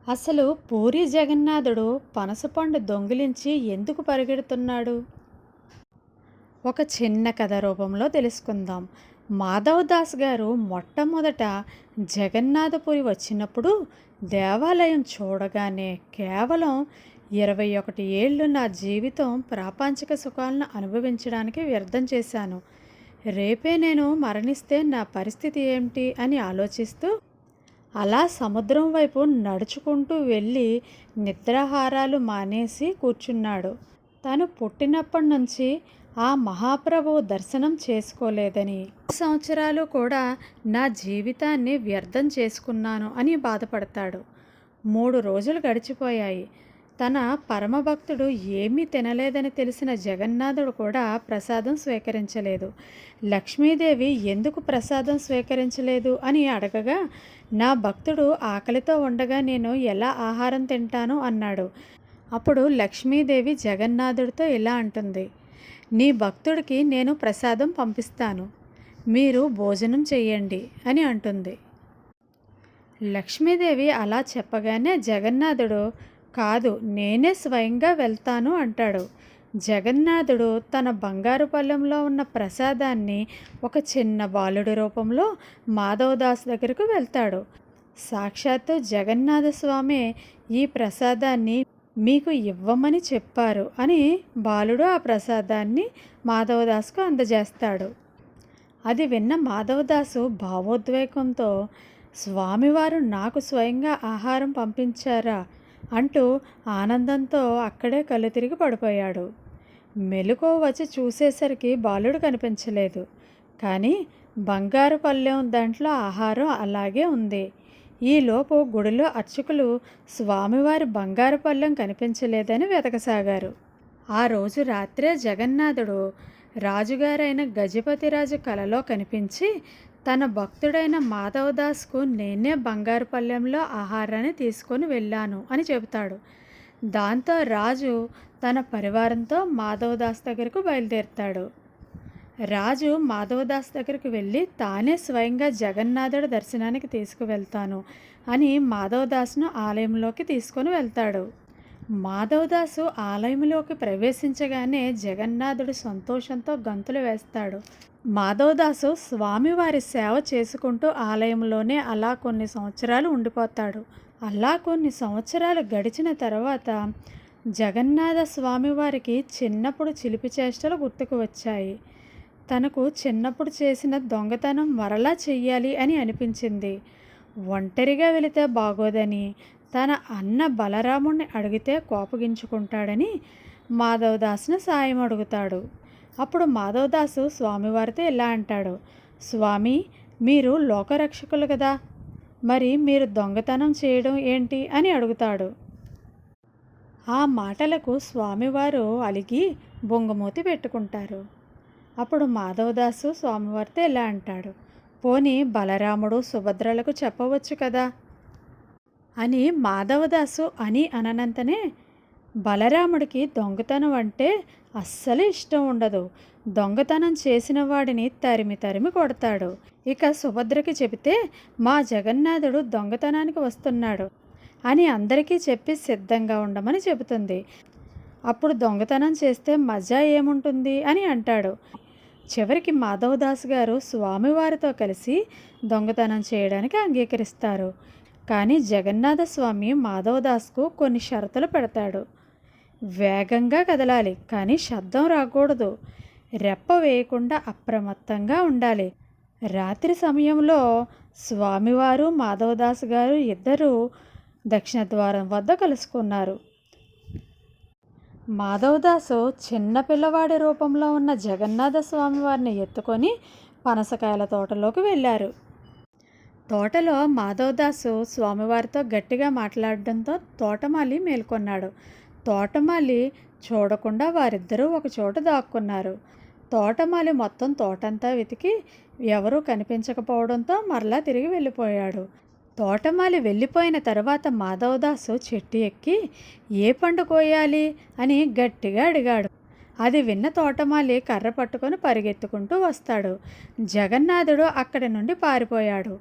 అసలు పూరి జగన్నాథుడు పనసపండు దొంగిలించి ఎందుకు పరిగెడుతున్నాడు? ఒక చిన్న కథ రూపంలో తెలుసుకుందాం. మాధవ్ దాస్ గారు మొట్టమొదట జగన్నాథపురి వచ్చినప్పుడు దేవాలయం చూడగానే కేవలం 21 ఏళ్ళు నా జీవితం ప్రాపంచిక సుఖాలను అనుభవించడానికి వ్యర్థం చేశాను. రేపే నేను మరణిస్తే నా పరిస్థితి ఏమిటి అని ఆలోచిస్తూ అలా సముద్రం వైపు నడుచుకుంటూ వెళ్ళి నిద్రాహారాలు మానేసి కూర్చున్నాడు. తను పుట్టినప్పటి నుంచి ఆ మహాప్రభువు దర్శనం చేసుకోలేదని, 5 సంవత్సరాలు కూడా నా జీవితాన్ని వ్యర్థం చేసుకున్నాను అని బాధపడతాడు. 3 రోజులు గడిచిపోయాయి. తన పరమభక్తుడు ఏమీ తినలేదని తెలిసిన జగన్నాథుడు కూడా ప్రసాదం స్వీకరించలేదు. లక్ష్మీదేవి ఎందుకు ప్రసాదం స్వీకరించలేదు అని అడగగా, నా భక్తుడు ఆకలితో ఉండగా నేను ఎలా ఆహారం తింటాను అన్నాడు. అప్పుడు లక్ష్మీదేవి జగన్నాథుడితో ఇలా అంటుంది, నీ భక్తుడికి నేను ప్రసాదం పంపిస్తాను, మీరు భోజనం చెయ్యండి అని అంటుంది. లక్ష్మీదేవి అలా చెప్పగానే జగన్నాథుడు, కాదు నేనే స్వయంగా వెళ్తాను అంటాడు. జగన్నాథుడు తన బంగారు పళ్ళెంలో ఉన్న ప్రసాదాన్ని ఒక చిన్న బాలుడి రూపంలో మాధవదాస్ దగ్గరకు వెళ్తాడు. సాక్షాత్తు జగన్నాథ స్వామి ఈ ప్రసాదాన్ని మీకు ఇవ్వమని చెప్పారు అని బాలుడు ఆ ప్రసాదాన్ని మాధవదాస్కు అందజేస్తాడు. అది విన్న మాధవదాసు భావోద్వేగంతో, స్వామివారు నాకు స్వయంగా ఆహారం పంపించారా అంటూ ఆనందంతో అక్కడే కళ్ళు తిరిగి పడిపోయాడు. మెలకువ వచ్చి చూసేసరికి బాలుడు కనిపించలేదు. కానీ బంగారు పళ్ళెం దాంట్లో ఆహారం అలాగే ఉంది. ఈలోపు గుడిలో అర్చకులు స్వామివారి బంగారు పళ్ళెం కనిపించలేదని వెతకసాగారు. ఆ రోజు రాత్రే జగన్నాథుడు రాజుగారైన గజపతిరాజు కలలో కనిపించి, తన భక్తుడైన మాధవదాస్కు నేనే బంగారు పళ్ళెంలో ఆహారాన్ని తీసుకొని వెళ్ళాను అని చెబుతాడు. దాంతో రాజు తన పరివారంతో మాధవదాస్ దగ్గరకు బయలుదేరుతాడు. రాజు మాధవదాస్ దగ్గరికి వెళ్ళి తానే స్వయంగా జగన్నాథుడి దర్శనానికి తీసుకువెళ్తాను అని మాధవదాస్ను ఆలయంలోకి తీసుకొని వెళ్తాడు. మాధవదాసు ఆలయంలోకి ప్రవేశించగానే జగన్నాథుడు సంతోషంతో గంతులు వేస్తాడు. మాధవదాసు స్వామివారి సేవ చేసుకుంటూ ఆలయంలోనే అలా కొన్ని సంవత్సరాలు ఉండిపోతాడు. అలా కొన్ని సంవత్సరాలు గడిచిన తర్వాత జగన్నాథ స్వామివారికి చిన్నప్పుడు చిలిపి చేష్టలు గుర్తుకు వచ్చాయి. తనకు చిన్నప్పుడు చేసిన దొంగతనం మరలా చెయ్యాలి అని అనిపించింది. ఒంటరిగా వెళితే బాగోదని, తన అన్న బలరాముణ్ణి అడిగితే కోపగించుకుంటాడని మాధవదాస్ను సాయం అడుగుతాడు. అప్పుడు మాధవదాసు స్వామివారితో ఇలా అంటాడు, స్వామి మీరు లోకరక్షకులు కదా, మరి మీరు దొంగతనం చేయడం ఏంటి అని అడుగుతాడు. ఆ మాటలకు స్వామివారు అలిగి బొంగమూతి పెట్టుకుంటారు. అప్పుడు మాధవదాసు స్వామివారితో ఇలా అంటాడు, పోనీ బలరాముడు సుభద్రలకు చెప్పవచ్చు కదా అని. మాధవదాసు అని అననంతనే, బలరాముడికి దొంగతనం అంటే అస్సలు ఇష్టం ఉండదు. దొంగతనం చేసిన వాడిని తరిమి తరిమి కొడతాడు. ఇక సుభద్రకి చెబితే, మా జగన్నాథుడు దొంగతనానికి వస్తున్నాడు అని అందరికీ చెప్పి సిద్ధంగా ఉండమని చెబుతుంది. అప్పుడు దొంగతనం చేస్తే మజా ఏముంటుంది అని అంటాడు. చివరికి మాధవదాస్ గారు స్వామివారితో కలిసి దొంగతనం చేయడానికి అంగీకరిస్తారు. కానీ జగన్నాథ స్వామి మాధవదాస్కు కొన్ని షరతులు పెడతాడు. వేగంగా కదలాలి, కానీ శబ్దం రాకూడదు. రెప్ప వేయకుండా అప్రమత్తంగా ఉండాలి. రాత్రి సమయంలో స్వామివారు మాధవదాస్ గారు ఇద్దరూ దక్షిణ ద్వారం వద్ద కలుసుకున్నారు. మాధవదాసు చిన్న పిల్లవాడి రూపంలో ఉన్న జగన్నాథ స్వామివారిని ఎత్తుకొని పనసకాయల తోటలోకి వెళ్ళారు. తోటలో మాధవదాసు స్వామివారితో గట్టిగా మాట్లాడడంతో తోటమాలి మేల్కొన్నాడు. తోటమాలి చూడకుండా వారిద్దరూ ఒక చోట దాక్కున్నారు. తోటమాలి మొత్తం తోటంతా వెతికి ఎవరూ కనిపించకపోవడంతో మరలా తిరిగి వెళ్ళిపోయాడు. తోటమాలి వెళ్ళిపోయిన తర్వాత మాధవదాసు చెట్టు ఎక్కి ఏ పండు కోయాలి అని గట్టిగా అడిగాడు. అది విన్న తోటమాలి కర్ర పట్టుకొని పరిగెత్తుకుంటూ వస్తాడు. జగన్నాథుడు అక్కడి నుండి పారిపోయాడు.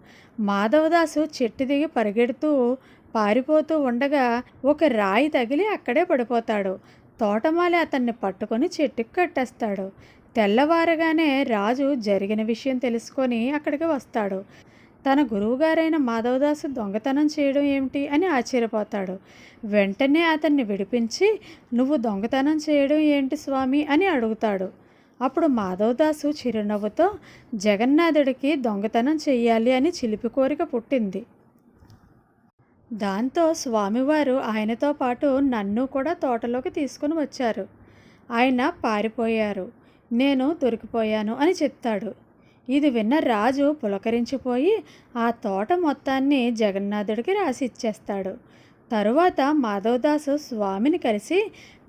మాధవదాసు చెట్టు దిగి పరిగెడుతూ పారిపోతూ ఉండగా ఒక రాయి తగిలి అక్కడే పడిపోతాడు. తోటమాలి అతన్ని పట్టుకొని చెట్టుకి కట్టేస్తాడు. తెల్లవారగానే రాజు జరిగిన విషయం తెలుసుకొని అక్కడికి వస్తాడు. తన గురువుగారైన మాధవదాసు దొంగతనం చేయడం ఏమిటి అని ఆశ్చర్యపోతాడు. వెంటనే అతన్ని విడిపించి, నువ్వు దొంగతనం చేయడం ఏంటి స్వామి అని అడుగుతాడు. అప్పుడు మాధవదాసు చిరునవ్వుతో, జగన్నాథుడికి దొంగతనం చెయ్యాలి అని చిలిపి కోరిక పుట్టింది. దాంతో స్వామివారు ఆయనతో పాటు నన్ను కూడా తోటలోకి తీసుకుని వచ్చారు. ఆయన పారిపోయారు, నేను దొరికిపోయాను అని చెప్తాడు. ఇది విన్న రాజు పులకరించిపోయి ఆ తోట మొత్తాన్ని జగన్నాథుడికి రాసి ఇచ్చేస్తాడు. తరువాత మాధవదాసు స్వామిని కలిసి,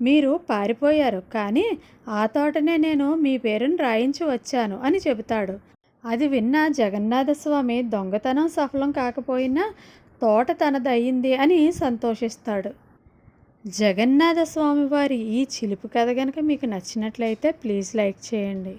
మీరు పారిపోయారు, కానీ ఆ తోటనే నేను మీ పేరును రాయించి వచ్చాను అని చెబుతాడు. అది విన్న జగన్నాథస్వామి దొంగతనం సఫలం కాకపోయినా తోట తనదయ్యింది అని సంతోషిస్తాడు. జగన్నాథ స్వామి వారి ఈ చిలిపి కథ కనుక మీకు నచ్చినట్లయితే ప్లీజ్ లైక్ చేయండి.